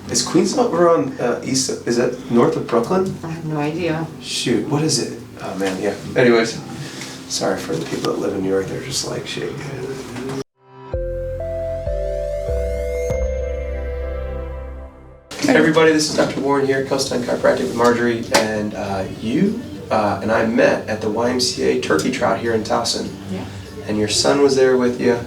Is Queens over on east? Is that north of Brooklyn? I have no idea. Shoot, what is it? Oh man, yeah. Anyways, sorry for the people that live in New York. They're just like, shit. Hey everybody, this is Dr. Warren here at Kalkstein Chiropractic with Marjorie, and you and I met at the YMCA Turkey Trot here in Towson. Yeah. And your son was there with you,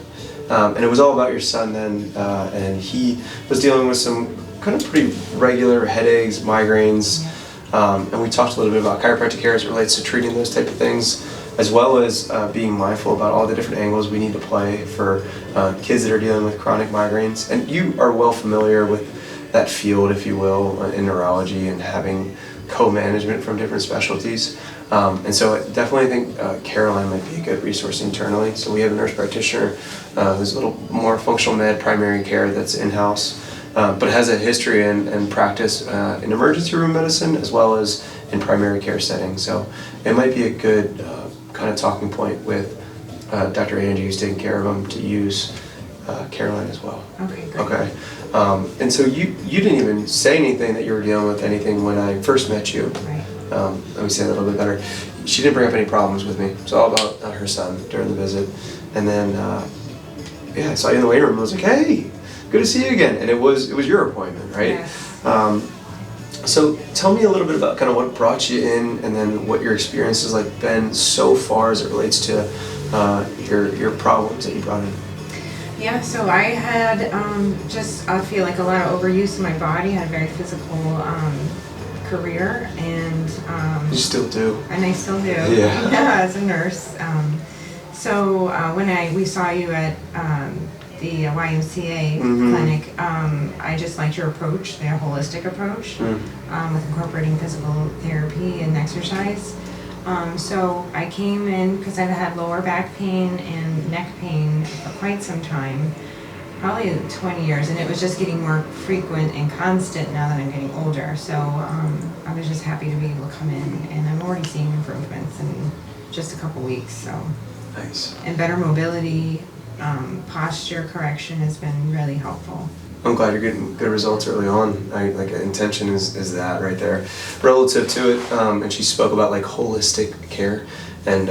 and it was all about your son then, and he was dealing with some kind of pretty regular headaches, migraines, and we talked a little bit about chiropractic care as it relates to treating those type of things, as well as being mindful about all the different angles we need to play for kids that are dealing with chronic migraines. And you are well familiar with that field, if you will, in neurology and having co-management from different specialties. And so I definitely think Caroline might be a good resource internally. So we have a nurse practitioner who's a little more functional med primary care that's in-house, but has a history and practice in emergency room medicine as well as in primary care settings. So it might be a good kind of talking point with Dr. Angie, who's taking care of him, to use Caroline as well. Okay, great. Okay. And so you didn't even say anything that you were dealing with anything when I first met you. Right. Let me say that a little bit better. She didn't bring up any problems with me. It's all about her son during the visit. And then, yeah, I saw you in the waiting room. I was like, hey, good to see you again. And it was your appointment, right? Yes. So tell me a little bit about kind of what brought you in, and then what your experience has like been so far as it relates to your problems that you brought in. Yeah, so I had I feel like a lot of overuse in my body. I had a very physical career, and you still do. And I still do. Yeah. As a nurse. So when we saw you at the YMCA clinic, I just liked your approach, their holistic approach, with incorporating physical therapy and exercise. So I came in because I've had lower back pain and neck pain for quite some time, probably 20 years, and it was just getting more frequent and constant now that I'm getting older. So I was just happy to be able to come in, and I'm already seeing improvements in just a couple weeks. So nice. And better mobility, posture correction has been really helpful. I'm glad you're getting good results early on. Intention is that right there. Relative to it, and she spoke about like holistic care, and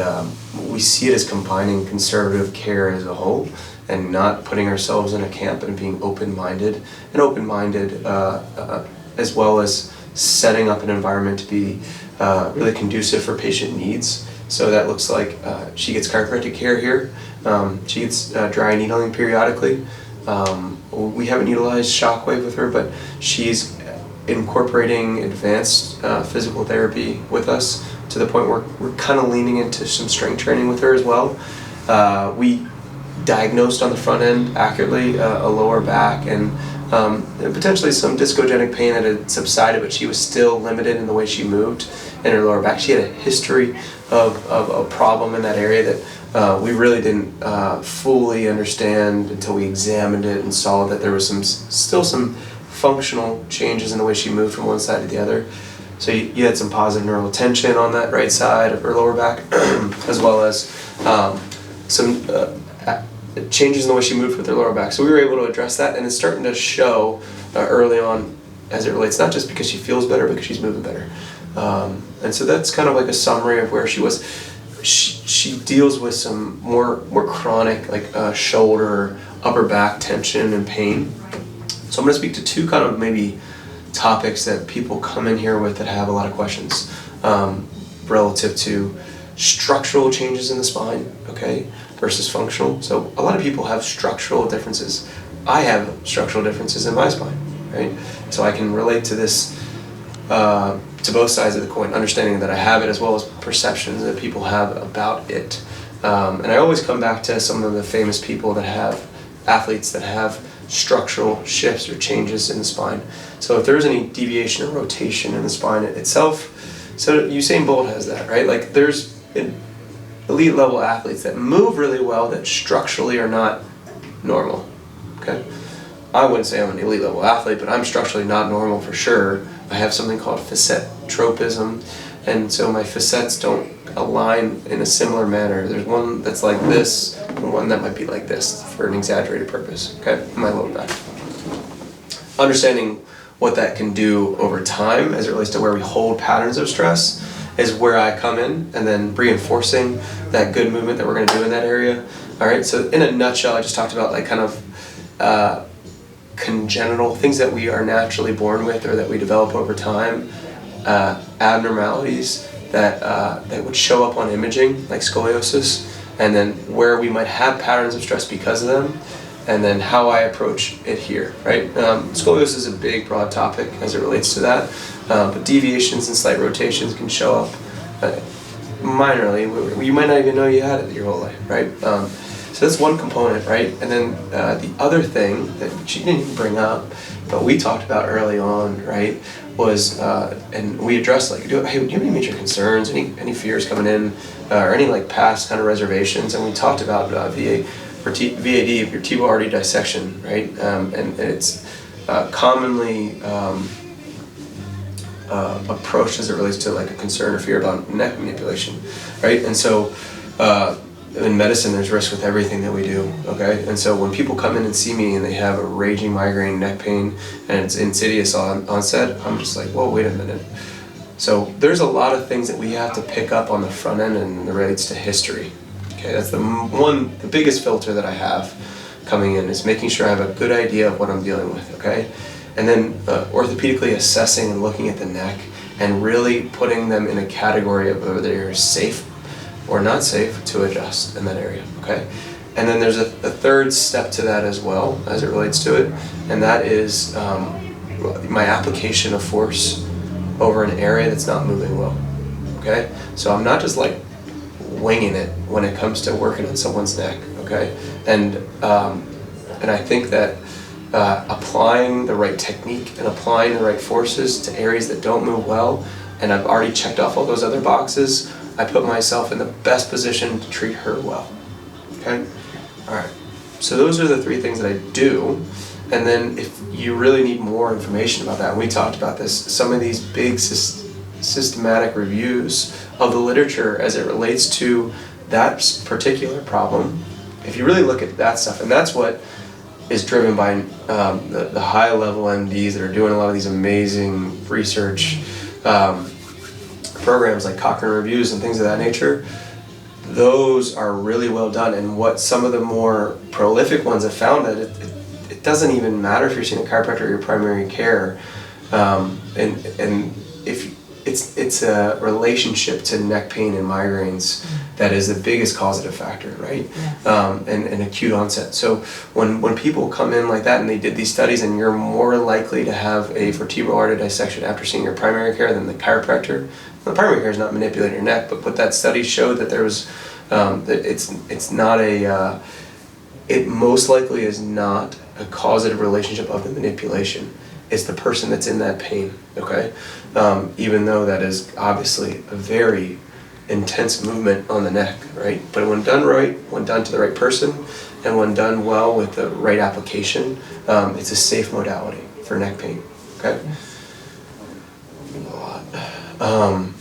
we see it as combining conservative care as a whole, and not putting ourselves in a camp, and being open-minded, as well as setting up an environment to be really conducive for patient needs. So that looks like she gets chiropractic care here. She gets dry needling periodically. We haven't utilized shockwave with her, but she's incorporating advanced physical therapy with us to the point where we're kind of leaning into some strength training with her as well. We diagnosed on the front end accurately a lower back and potentially some discogenic pain that had subsided, but she was still limited in the way she moved in her lower back. She had a history of a problem in that area that we really didn't fully understand until we examined it and saw that there was still some functional changes in the way she moved from one side to the other. So you had some positive neural tension on that right side of her lower back, as well as some changes in the way she moved with her lower back. So we were able to address that, and it's starting to show early on as it relates, not just because she feels better, because she's moving better. And so that's kind of like a summary of where she was. She deals with some more chronic, like shoulder, upper back tension and pain. So I'm going to speak to two kind of maybe topics that people come in here with that have a lot of questions relative to structural changes in the spine, okay, versus functional. So a lot of people have structural differences. I have structural differences in my spine, right? So I can relate to this to both sides of the coin, understanding that I have it as well as perceptions that people have about it. And I always come back to some of the famous people that have, athletes that have structural shifts or changes in the spine. So if there's any deviation or rotation in the spine itself, so Usain Bolt has that, right? Like there's elite level athletes that move really well that structurally are not normal, okay? I wouldn't say I'm an elite level athlete, but I'm structurally not normal for sure. I have something called facet tropism, and so my facets don't align in a similar manner. There's one that's like this, and one that might be like this for an exaggerated purpose, okay, in my lower back. Understanding what that can do over time as it relates to where we hold patterns of stress is where I come in, and then reinforcing that good movement that we're going to do in that area. All right, so in a nutshell, I just talked about like kind of congenital things that we are naturally born with or that we develop over time, abnormalities that would show up on imaging, like scoliosis, and then where we might have patterns of stress because of them, and then how I approach it here, right? Scoliosis is a big, broad topic as it relates to that, but deviations and slight rotations can show up minorly. You might not even know you had it your whole life, right? So that's one component, right? And then the other thing that she didn't even bring up, but we talked about early on, right, was, and we addressed like, do you have any major concerns, any fears coming in, or any like past kind of reservations? And we talked about VAD, vertebral artery dissection, right? And it's commonly approached as it relates to like a concern or fear about neck manipulation, right? And so in medicine, there's risk with everything that we do, okay? And so when people come in and see me and they have a raging migraine, neck pain, and it's insidious onset, I'm just like, whoa, wait a minute. So there's a lot of things that we have to pick up on the front end and it relates to history. Okay, that's the biggest filter that I have coming in is making sure I have a good idea of what I'm dealing with, okay? And then orthopedically assessing and looking at the neck and really putting them in a category of whether they're safe or not safe to adjust in that area, okay? And then there's a third step to that as well as it relates to it, and that is my application of force over an area that's not moving well, okay? So I'm not just like winging it when it comes to working on someone's neck, okay? And I think that applying the right technique and applying the right forces to areas that don't move well, and I've already checked off all those other boxes, I put myself in the best position to treat her well, okay? All right, so those are the three things that I do. And then if you really need more information about that, and we talked about this, some of these big systematic reviews of the literature as it relates to that particular problem, if you really look at that stuff, and that's what is driven by the high level MDs that are doing a lot of these amazing research programs like Cochrane reviews and things of that nature, those are really well done. And what some of the more prolific ones have found that it doesn't even matter if you're seeing a chiropractor or your primary care, and if it's a relationship to neck pain and migraines that is the biggest causative factor, right? Yeah. And acute onset. So when people come in like that and they did these studies, and you're more likely to have a vertebral artery dissection after seeing your primary care than the chiropractor. The primary care is not manipulating your neck, but that study showed that there was that it's not a it most likely is not a causative relationship of the manipulation. It's the person that's in that pain, okay? Even though that is obviously a very intense movement on the neck, right? But when done right, when done to the right person, and when done well with the right application, it's a safe modality for neck pain, okay?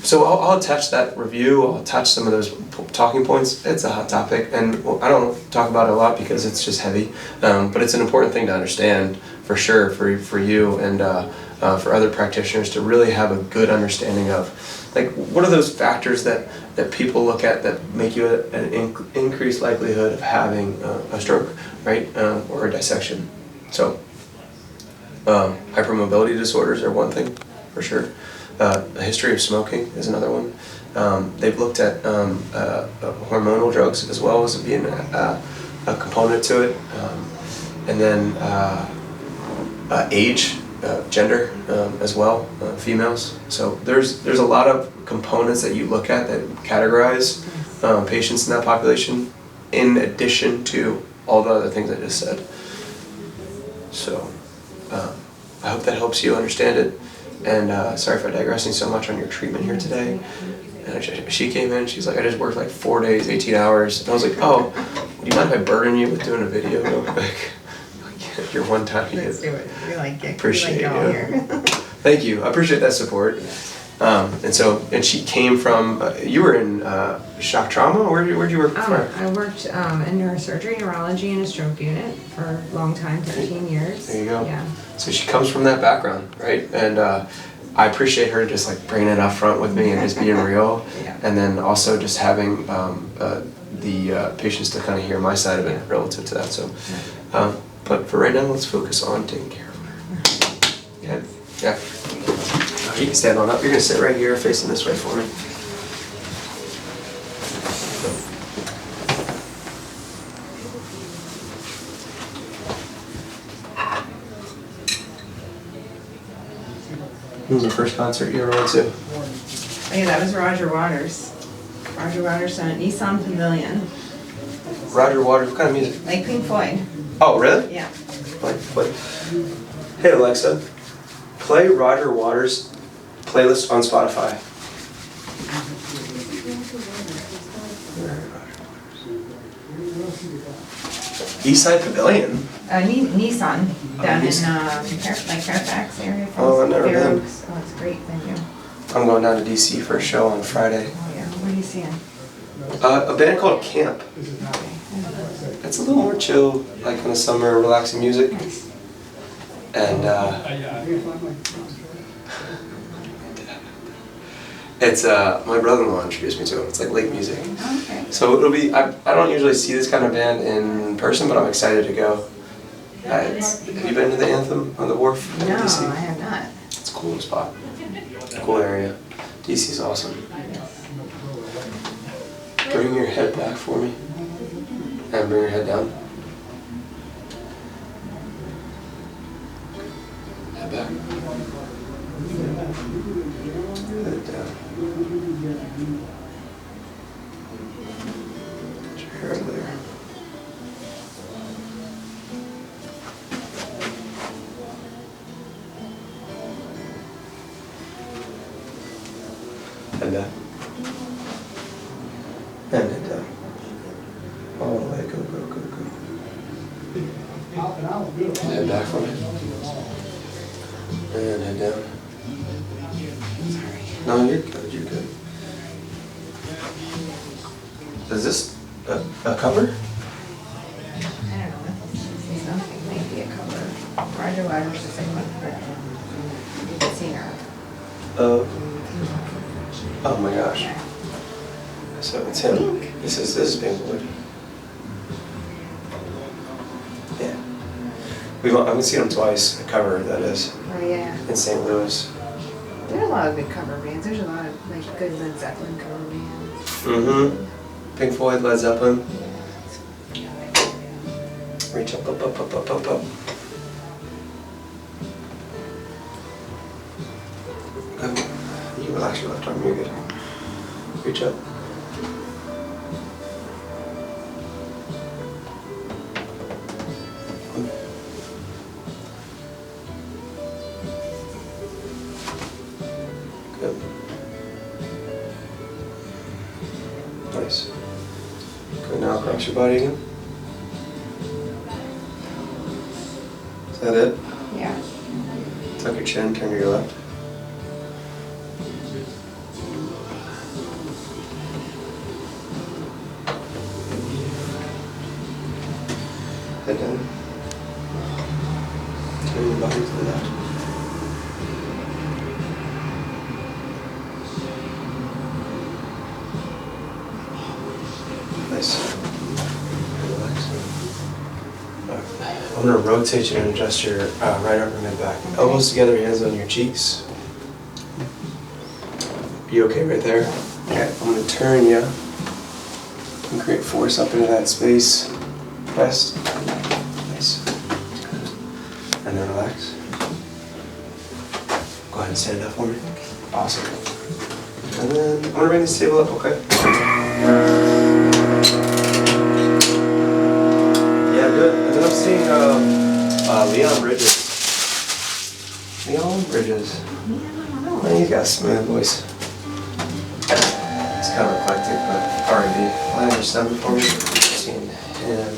So I'll attach that review, I'll attach some of those talking points. It's a hot topic, and I don't talk about it a lot because it's just heavy, but it's an important thing to understand for sure for you and for other practitioners to really have a good understanding of, like, what are those factors that people look at that make you an increased likelihood of having a stroke, right, or a dissection. So hypermobility disorders are one thing for sure. A history of smoking is another one. They've looked at hormonal drugs as well as being a component to it, and then age, gender as well, females. So there's a lot of components that you look at that categorize patients in that population, in addition to all the other things I just said. So I hope that helps you understand it. And sorry for digressing so much on your treatment here today. And she came in, she's like, I just worked like 4 days, 18 hours. And I was like, oh, do you mind if I burden you with doing a video real quick? Like, your one time. Let's do it. We like it. Appreciate we like you. Thank you. I appreciate that support. And she came from, you were in shock trauma? Where'd you work before? I worked in neurosurgery, neurology, and a stroke unit for a long time, 13 years. There you go. Yeah. So she comes from that background, right? And I appreciate her just like bringing it up front with me and just being real. Yeah. And then also just having the patience to kind of hear my side of it relative to that. So, but for right now, let's focus on taking care of her. Okay? Yeah. You can stand on up. You're going to sit right here facing this way for me. When was the first concert you ever went to? Oh, yeah, that was Roger Waters. Roger Waters done at Nissan Pavilion. Roger Waters, what kind of music? Like Pink Floyd. Oh, really? Yeah. Play. Hey Alexa, play Roger Waters playlist on Spotify. Eastside Pavilion? Nissan down in Fairfax area. Oh, I've never Fair been. Oaks. Oh, it's a great venue. I'm going down to DC for a show on Friday. Oh yeah, what are you seeing? A band called Camp. Okay. It's a little more chill, like in the summer, relaxing music. Nice. And it's my brother-in-law introduced me to it. It's like late music. Oh, okay. So it'll be, I don't usually see this kind of band in person, but I'm excited to go. Have you been to the Anthem on the Wharf in No, DC? I have not. It's a cool spot. Cool area. DC's awesome. Bring your head back for me. And bring your head down. Head back. Head down. Get your hair there. Head down. And head down. All the way. Go. Head back for me. And head down. No, you're good. Is this a cover? I don't know. Something might be a cover. Roger Waters is like one singer. Oh my gosh. Yeah. So it's him. This is Pink Floyd. Yeah. I've seen him twice, a cover that is, Oh yeah. in St. Louis. There are a lot of good cover bands. There's a lot of like good Led Zeppelin cover bands. Mm-hmm. Pink Floyd, Led Zeppelin. Reach up. You can relax your left arm, you're good. Reach up. Good. Nice. Good, now across your body again. Is that it? Yeah. Tuck your chin, turn to your left. Head down. Turn your body to the left. Nice. Relax. Alright. I'm going to rotate you and adjust your right arm and mid back. Elbows together, hands on your cheeks. You okay right there? Okay. I'm going to turn you and create force up into that space. Rest. Nice. And then relax. Go ahead and stand up for me. Awesome. And then I'm going to bring this table up, okay? Yeah, good. And then I'm seeing Leon Bridges. Oh, he's got a smooth voice. It's kind of eclectic, but R&B. Land your stomach for me. Seeing him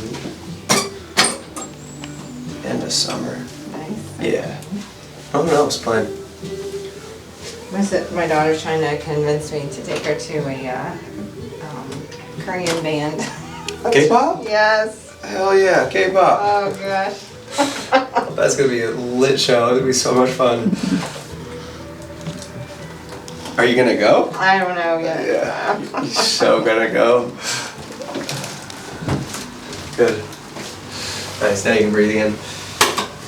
in the summer. Nice. Yeah. I don't know who's playing. My daughter's trying to convince me to take her to a Korean band. K-pop? Yes. Hell yeah, K-pop. Oh gosh. That's gonna be a lit show. It's gonna be so much fun. Are you gonna go? I don't know yet. Yeah, you're so gonna go. Good. Nice. Now you can breathe again.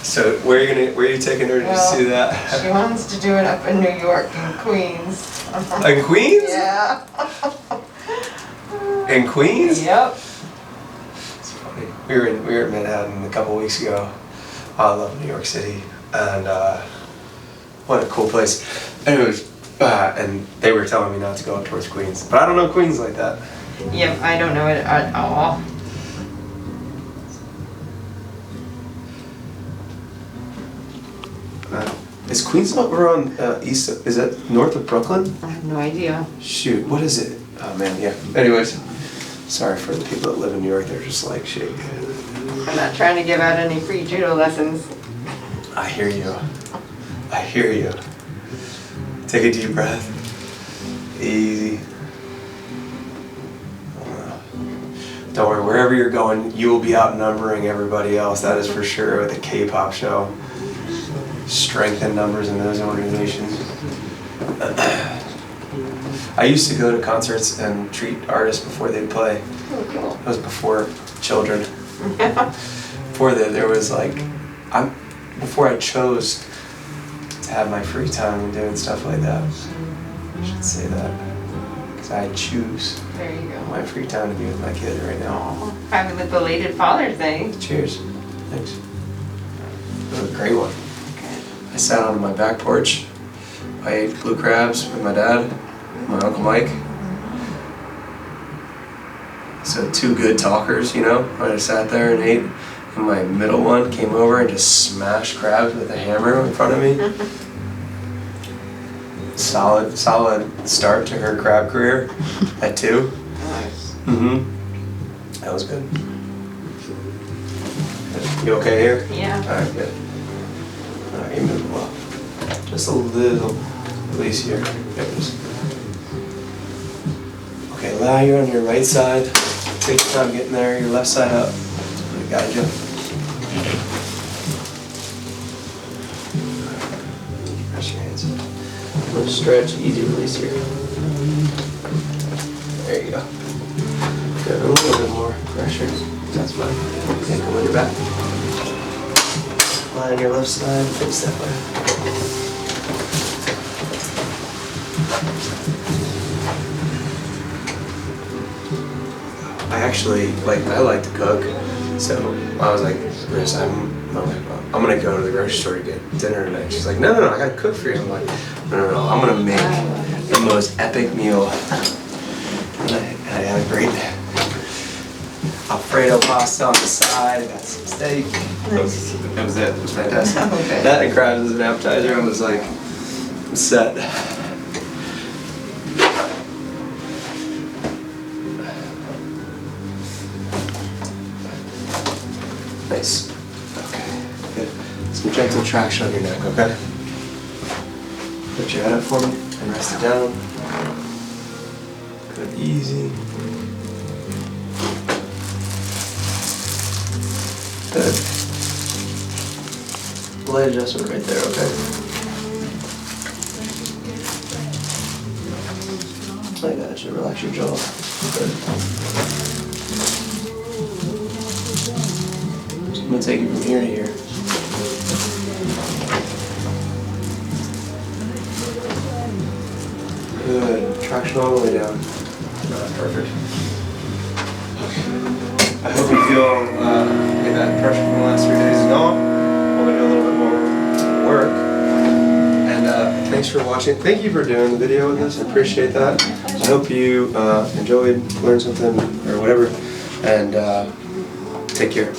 So where are you taking her to see that? She wants to do it up in New York, in Queens. In Queens? Yeah. In Queens? Yep. It's funny. We were in Manhattan a couple weeks ago. I love New York City, and what a cool place. Anyways, and they were telling me not to go up towards Queens, but I don't know Queens like that. Yep, I don't know it at all. Is Queens over on east? Is that north of Brooklyn? I have no idea. Shoot, what is it? Oh man, yeah. Anyways, sorry for the people that live in New York. They're just like, shit. I'm not trying to give out any free judo lessons. I hear you. I hear you. Take a deep breath. Easy. Don't worry, wherever you're going, you will be outnumbering everybody else. That is for sure with the K-pop show. Strength in numbers in those organizations. I used to go to concerts and treat artists before they'd play. Oh, cool. It was before children. Before there was like, before I chose to have my free time and doing stuff like that. I should say that. Because I choose There you go. my free time to be with my kid right now. Happy with belated Father's Day. Cheers. Thanks. It was a great one. I sat on my back porch. I ate blue crabs with my dad, my Uncle Mike. So two good talkers, you know. I just sat there and ate. And my middle one came over and just smashed crabs with a hammer in front of me. Solid start to her crab career at 2. Nice. Mm-hmm. That was good. You okay here? Yeah. Alright, good. Alright, you moving well. Just a little release here. Okay, lie you on your right side. Take your time getting there. Your left side up. I'm gonna guide you. Press your hands. I'm gonna stretch, easy release here. There you go. Good, a little bit more pressure. That's fine. Okay, come on your back. Lie on your left side, face that way. I like to cook, so I was like, Chris, I'm gonna go to the grocery store to get dinner tonight. She's like, no, I gotta cook for you. I'm like, no, I'm gonna make the most epic meal. And I had a great Alfredo pasta on the side, got some steak. That was it. It was fantastic. Okay. That and crabs as an appetizer. I was like, set. Nice. Okay. Good. Some gentle traction on your neck. Okay. Put your head up for me and rest it down. Good. Easy. Good. Light adjustment right there, okay? I got you. Relax your jaw. Good. So I'm gonna take you from here to here. Good. Traction all the way down. That's perfect. Okay. I hope you feel that pressure from the last 3 days is gone. We're gonna do a little bit more work. And thanks for watching. Thank you for doing the video with us. I appreciate that. I hope you enjoyed, learned something, or whatever. And take care.